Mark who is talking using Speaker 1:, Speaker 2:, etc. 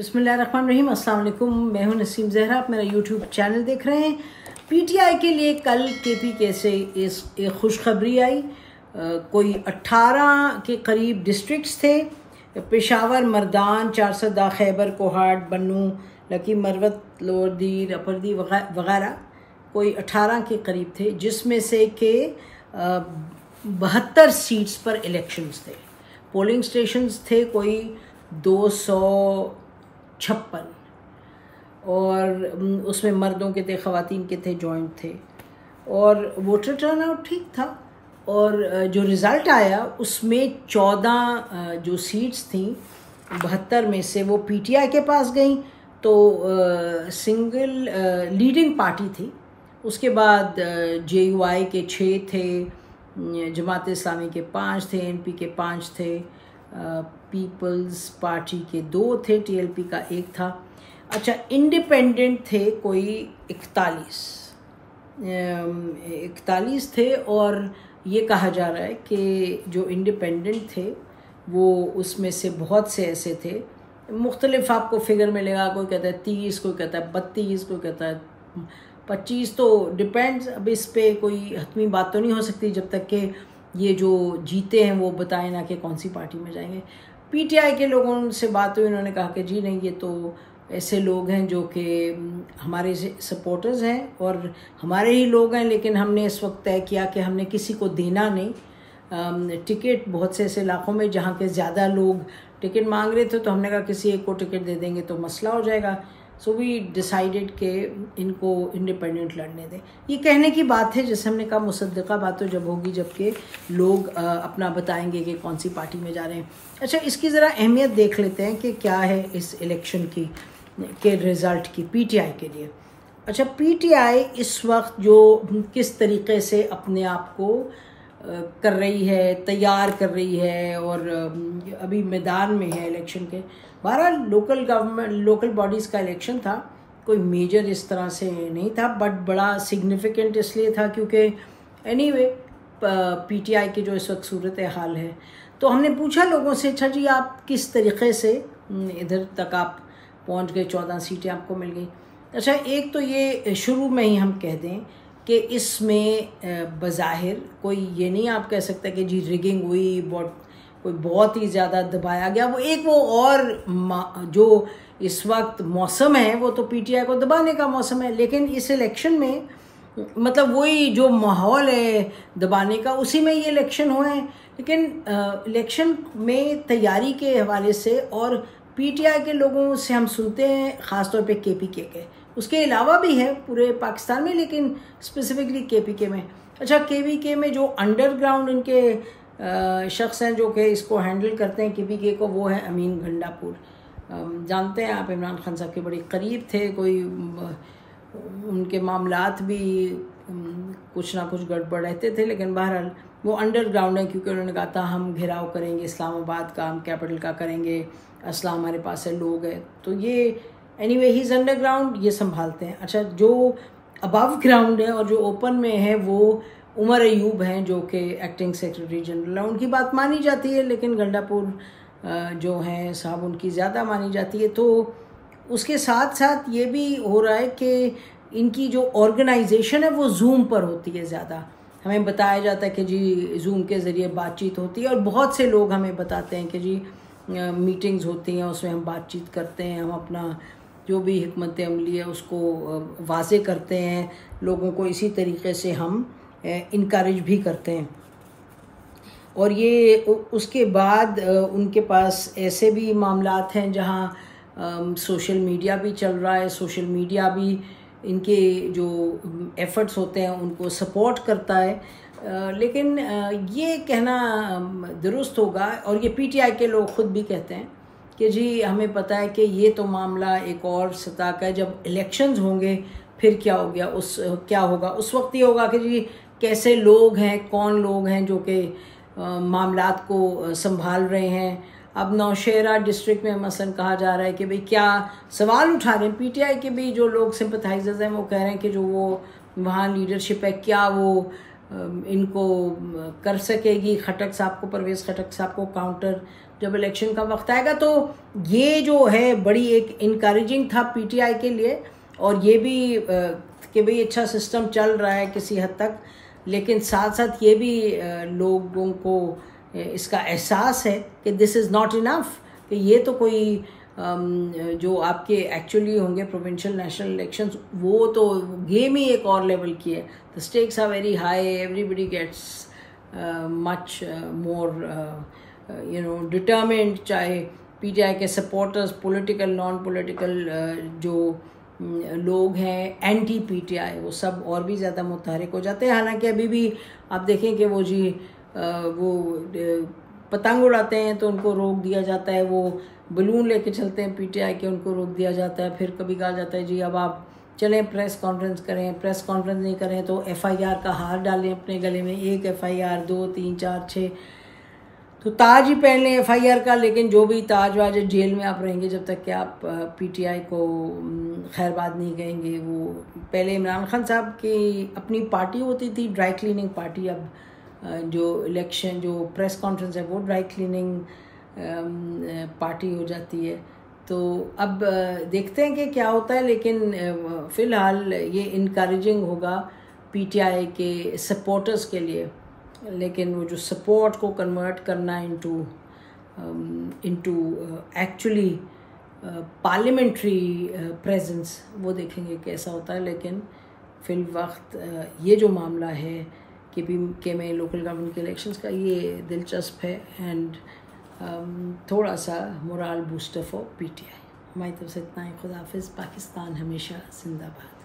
Speaker 1: बिस्मिल्लाहिर्रहमानिर्रहीम। अस्सलाम वालेकुम। मैं हूं नसीम ज़हरा। आप मेरा यूट्यूब चैनल देख रहे हैं। पीटीआई के लिए कल केपीके से एक खुशखबरी आई। कोई 18 के करीब डिस्ट्रिक्ट्स थे। पेशावर, मर्दान, चारसदा, खैबर, कोहाट, बन्नू, लकी, मरवत, लोअर दीर, अपर दी वगैरह कोई 18 के करीब थे, जिसमें से के 72 सीट्स पर इलेक्शंस थे। पोलिंग स्टेशंस थे कोई 256 और उसमें मर्दों के थे, ख़वातीन के थे, जॉइंट थे और वोटर टर्नआउट ठीक था। और जो रिज़ल्ट आया उसमें 14 जो सीट्स थी 72 में से वो पीटीआई के पास गई, तो सिंगल लीडिंग पार्टी थी। उसके बाद जेयूआई के 6 थे, जमात इस्लामी के 5 थे, एनपी के 5 थे, पीपल्स पार्टी के 2 थे, टीएलपी का 1 था। अच्छा, इंडिपेंडेंट थे कोई 41 थे। और ये कहा जा रहा है कि जो इंडिपेंडेंट थे वो उसमें से बहुत से ऐसे थे, मुख्तलिफ आपको फिगर मिलेगा। कोई कहता है 30, कोई कहता है 32, कोई कहता है 25, तो डिपेंड्स। अब इस पे कोई हतमी बात तो नहीं हो सकती जब तक कि ये जो जीते हैं वो बताएं ना कि कौन सी पार्टी में जाएंगे। पीटीआई के लोगों से बात हुई, उन्होंने कहा कि जी नहीं, ये तो ऐसे लोग हैं जो कि हमारे सपोर्टर्स हैं और हमारे ही लोग हैं, लेकिन हमने इस वक्त तय किया कि हमने किसी को देना नहीं। टिकट बहुत से ऐसे इलाकों में जहाँ के ज़्यादा लोग टिकट मांग रहे थे, तो हमने कहा किसी एक को टिकट दे देंगे तो मसला हो जाएगा। सो वी डिसाइडेड कि इनको इंडिपेंडेंट लड़ने दें। ये कहने की बात है, जैसे हमने कहा मुसद्दक़ा बात तो जब होगी जबकि लोग अपना बताएंगे कि कौन सी पार्टी में जा रहे हैं। अच्छा, इसकी ज़रा अहमियत देख लेते हैं कि क्या है इस इलेक्शन की के रिज़ल्ट की पीटीआई के लिए। अच्छा, पीटीआई इस वक्त जो किस तरीके से अपने आप को कर रही है, तैयार कर रही है और अभी मैदान में है इलेक्शन के। 12 लोकल बॉडीज़ का इलेक्शन था, कोई मेजर इस तरह से नहीं था, बट बड़ा सिग्निफिकेंट इसलिए था क्योंकि एनीवे पीटीआई की जो इस वक्त सूरत हाल है, तो हमने पूछा लोगों से, अच्छा जी आप किस तरीके से इधर तक आप पहुंच गए, 14 सीटें आपको मिल गई। अच्छा, एक तो ये शुरू में ही हम कह दें कि इसमें बज़ाहिर कोई ये नहीं आप कह सकते कि जी रिगिंग हुई, कोई बहुत ही ज़्यादा दबाया गया। वो और जो इस वक्त मौसम है वो तो पीटीआई को दबाने का मौसम है, लेकिन इस इलेक्शन में मतलब वही जो माहौल है दबाने का, उसी में ये इलेक्शन हुए हैं। लेकिन इलेक्शन में तैयारी के हवाले से और पीटीआई के लोगों से हम सुनते हैं, ख़ासतौर पे केपीके के, उसके अलावा भी है पूरे पाकिस्तान में, लेकिन स्पेसिफिकली केपीके में। अच्छा, केपीके में जो अंडरग्राउंड इनके शख्स हैं जो कि इसको हैंडल करते हैं केपीके को, वो है अमीन गंडापुर। जानते हैं आप, इमरान खान साहब के बड़े करीब थे। कोई उनके मामलात भी कुछ ना कुछ गड़बड़ रहते थे, लेकिन बहरहाल वो अंडरग्राउंड है क्योंकि उन्होंने कहा था हम घेराव करेंगे इस्लामाबाद का, हम कैपिटल का करेंगे, असला हमारे पास है, लोग हैं। तो ये एनीवे ही इज़ अंडरग्राउंड, ये संभालते हैं। अच्छा, जो अबव ग्राउंड है और जो ओपन में है वो उमर अयूब हैं जो कि एक्टिंग सेक्रेटरी जनरल है। उनकी बात मानी जाती है, लेकिन गंडापुर जो हैं साहब उनकी ज़्यादा मानी जाती है। तो उसके साथ साथ ये भी हो रहा है कि इनकी जो ऑर्गेनाइजेशन है वो जूम पर होती है ज़्यादा। हमें बताया जाता है कि जी जूम के ज़रिए बातचीत होती है और बहुत से लोग हमें बताते हैं कि जी मीटिंग्स होती हैं, उसमें हम बातचीत करते हैं, हम अपना जो भी हिकमत अमली है उसको वाज़े करते हैं लोगों को, इसी तरीके से हम इनकरेज भी करते हैं। और ये उसके बाद उनके पास ऐसे भी मामलात हैं जहाँ सोशल मीडिया भी चल रहा है। सोशल मीडिया भी इनके जो एफ़र्ट्स होते हैं उनको सपोर्ट करता है। लेकिन ये कहना दुरुस्त होगा, और ये पीटीआई के लोग ख़ुद भी कहते हैं कि जी हमें पता है कि ये तो मामला एक और सतह का है, जब इलेक्शंस होंगे फिर क्या होगा उस वक्त ये होगा कि जी कैसे लोग हैं, कौन लोग हैं जो कि मामलात को संभाल रहे हैं। अब नौशेरा डिस्ट्रिक्ट में मसलन कहा जा रहा है कि भाई क्या सवाल उठा रहे हैं पीटीआई के भी जो लोग सिंपथाइजर्स हैं, वो कह रहे हैं कि जो वो वहाँ लीडरशिप है, क्या वो इनको कर सकेगी खटक साहब को, परवेज़ खटक साहब को काउंटर जब इलेक्शन का वक्त आएगा। तो ये जो है बड़ी एक इनकरेजिंग था पीटीआई के लिए, और ये भी कि भाई अच्छा सिस्टम चल रहा है किसी हद तक, लेकिन साथ साथ ये भी लोगों को इसका एहसास है कि दिस इज़ नॉट इनफ, कि ये तो कोई जो आपके एक्चुअली होंगे प्रोविंशियल नेशनल इलेक्शंस, वो तो गेम ही एक और लेवल की है। The stakes are very high, everybody gets much more determined, चाहे पीटीआई के सपोर्टर्स, पॉलिटिकल नॉन पॉलिटिकल जो लोग हैं एंटी पीटीआई, वो सब और भी ज़्यादा मुतहरिक हो जाते हैं। हालांकि अभी भी आप देखें कि वो जी वो पतंग उड़ाते हैं तो उनको रोक दिया जाता है, वो बलून लेके चलते हैं पीटीआई के, उनको रोक दिया जाता है। फिर कभी कहा जाता है जी अब आप चलें प्रेस कॉन्फ्रेंस करें, प्रेस कॉन्फ्रेंस नहीं करें तो एफआईआर का हार डालें अपने गले में, 1 एफआईआर 2 3 4 6, तो ताज ही पहन लें एफआईआर का, लेकिन जो भी ताज वाज, जेल में आप रहेंगे जब तक कि आप पीटीआई को खैरबाद नहीं कहेंगे। वो पहले इमरान खान साहब की अपनी पार्टी होती थी ड्राई क्लीनिंग पार्टी, अब जो इलेक्शन जो प्रेस कॉन्फ्रेंस है वो ड्राई क्लीनिंग पार्टी हो जाती है। तो अब देखते हैं कि क्या होता है, लेकिन फ़िलहाल ये इनकरेजिंग होगा पीटीआई के सपोर्टर्स के लिए, लेकिन वो जो सपोर्ट को कन्वर्ट करना इनटू एक्चुअली पार्लियामेंट्री प्रेजेंस, वो देखेंगे कैसा होता है। लेकिन फिल वक्त ये जो मामला है के में लोकल गवर्नमेंट के इलेक्शंस का, ये दिलचस्प है एंड थोड़ा सा मोरल बूस्टर फॉर पीटीआई। हमारी तरफ से इतना ही। खुदा हाफिज़। पाकिस्तान हमेशा जिंदाबाद।